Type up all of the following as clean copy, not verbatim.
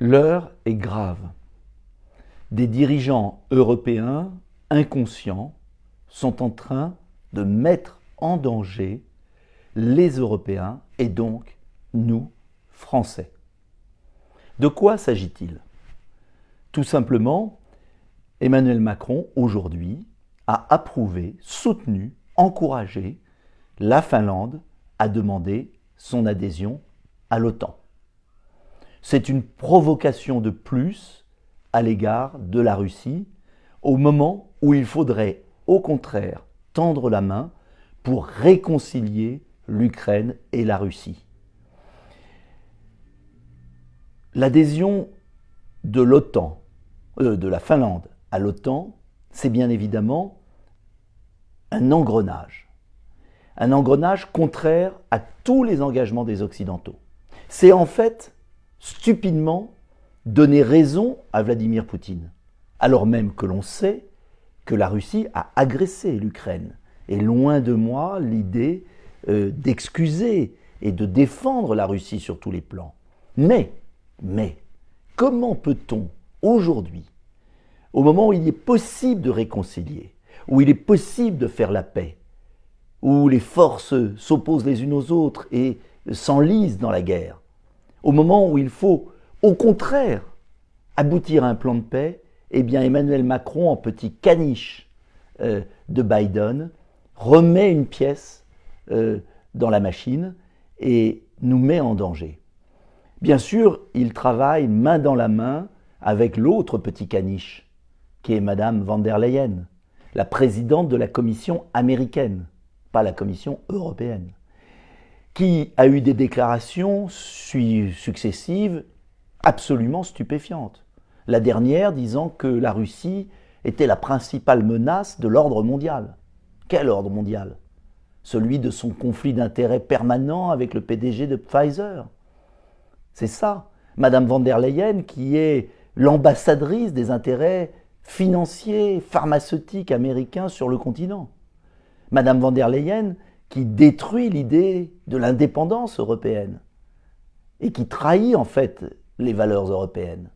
L'heure est grave. Des dirigeants européens inconscients sont en train de mettre en danger les Européens et donc nous, Français. De quoi s'agit-il? Tout simplement, Emmanuel Macron, aujourd'hui, a approuvé, soutenu, encouragé la Finlande à demander son adhésion à l'OTAN. C'est une provocation de plus à l'égard de la Russie, au moment où il faudrait, au contraire, tendre la main pour réconcilier l'Ukraine et la Russie. L'adhésion de l'OTAN, de la Finlande à l'OTAN, c'est bien évidemment un engrenage contraire à tous les engagements des Occidentaux. C'est en fait stupidement donner raison à Vladimir Poutine, alors même que l'on sait que la Russie a agressé l'Ukraine. Et loin de moi l'idée d'excuser et de défendre la Russie sur tous les plans. Mais, comment peut-on aujourd'hui, au moment où il est possible de réconcilier, où il est possible de faire la paix, où les forces s'opposent les unes aux autres et s'enlisent dans la guerre, au moment où il faut, au contraire, aboutir à un plan de paix, eh bien Emmanuel Macron, en petit caniche de Biden, remet une pièce dans la machine et nous met en danger. Bien sûr, il travaille main dans la main avec l'autre petit caniche, qui est Madame von der Leyen, la présidente de la Commission américaine, pas la Commission européenne, qui a eu des déclarations successives absolument stupéfiantes. La dernière disant que la Russie était la principale menace de l'ordre mondial. Quel ordre mondial? Celui de son conflit d'intérêts permanent avec le PDG de Pfizer. C'est ça. Madame von der Leyen, qui est l'ambassadrice des intérêts financiers, pharmaceutiques américains sur le continent. Madame von der Leyen, qui détruit l'idée de l'indépendance européenne et qui trahit en fait les valeurs européennes.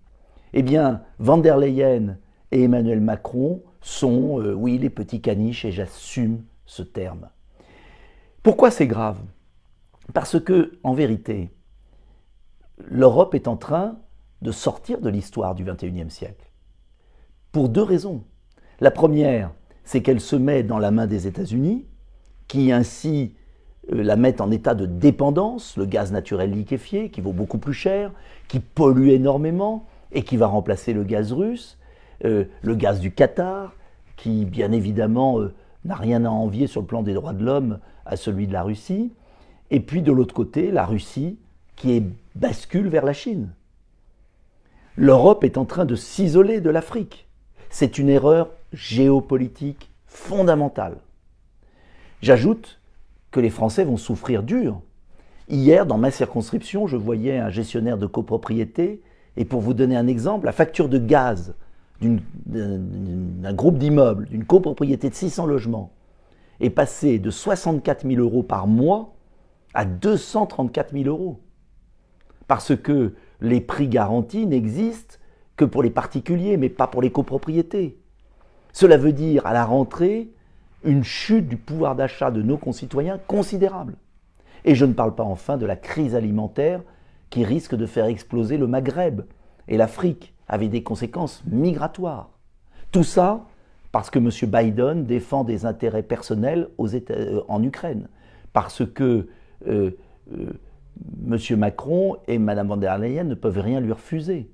Eh bien, von der Leyen et Emmanuel Macron sont, oui, les petits caniches, et j'assume ce terme. Pourquoi c'est grave? Parce que, en vérité, l'Europe est en train de sortir de l'histoire du XXIe siècle. Pour deux raisons. La première, c'est qu'elle se met dans la main des États-Unis, qui ainsi la mettent en état de dépendance, le gaz naturel liquéfié, qui vaut beaucoup plus cher, qui pollue énormément et qui va remplacer le gaz russe, le gaz du Qatar, qui bien évidemment n'a rien à envier sur le plan des droits de l'homme à celui de la Russie, et puis de l'autre côté, la Russie qui bascule vers la Chine. L'Europe est en train de s'isoler de l'Afrique. C'est une erreur géopolitique fondamentale. J'ajoute que les Français vont souffrir dur. Hier, dans ma circonscription, je voyais un gestionnaire de copropriété, et pour vous donner un exemple, la facture de gaz d'un groupe d'immeubles, d'une copropriété de 600 logements, est passée de 64 000 € par mois à 234 000 €. Parce que les prix garantis n'existent que pour les particuliers, mais pas pour les copropriétés. Cela veut dire, à la rentrée, une chute du pouvoir d'achat de nos concitoyens considérable. Et je ne parle pas enfin de la crise alimentaire qui risque de faire exploser le Maghreb et l'Afrique, avec des conséquences migratoires. Tout ça parce que M. Biden défend des intérêts personnels en Ukraine, parce que M. Macron et Mme von der Leyen ne peuvent rien lui refuser.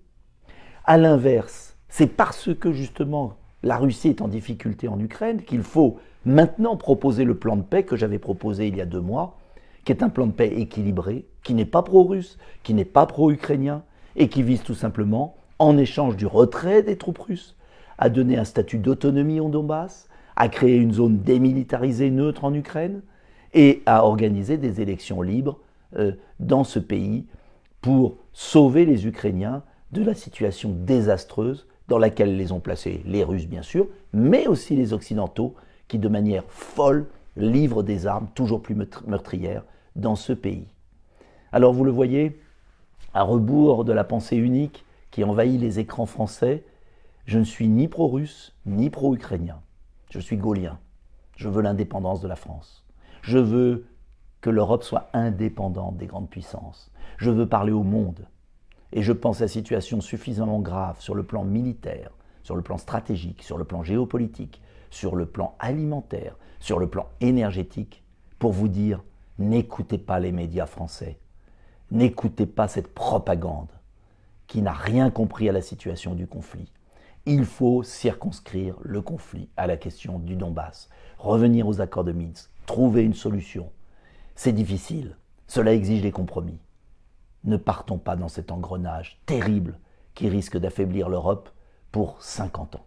À l'inverse, c'est parce que justement la Russie est en difficulté en Ukraine qu'il faut maintenant proposer le plan de paix que j'avais proposé il y a 2 mois, qui est un plan de paix équilibré, qui n'est pas pro-russe, qui n'est pas pro-ukrainien, et qui vise tout simplement, en échange du retrait des troupes russes, à donner un statut d'autonomie au Donbass, à créer une zone démilitarisée neutre en Ukraine, et à organiser des élections libres dans ce pays pour sauver les Ukrainiens de la situation désastreuse dans laquelle les ont placés les Russes bien sûr, mais aussi les Occidentaux qui de manière folle livrent des armes toujours plus meurtrières dans ce pays. Alors vous le voyez, à rebours de la pensée unique qui envahit les écrans français, je ne suis ni pro-russe, ni pro-ukrainien. Je suis gaullien. Je veux l'indépendance de la France. Je veux que l'Europe soit indépendante des grandes puissances. Je veux parler au monde. Et je pense la situation suffisamment grave sur le plan militaire, sur le plan stratégique, sur le plan géopolitique, sur le plan alimentaire, sur le plan énergétique, pour vous dire, n'écoutez pas les médias français. N'écoutez pas cette propagande qui n'a rien compris à la situation du conflit. Il faut circonscrire le conflit à la question du Donbass, revenir aux accords de Minsk, trouver une solution. C'est difficile, cela exige des compromis. Ne partons pas dans cet engrenage terrible qui risque d'affaiblir l'Europe pour 50 ans.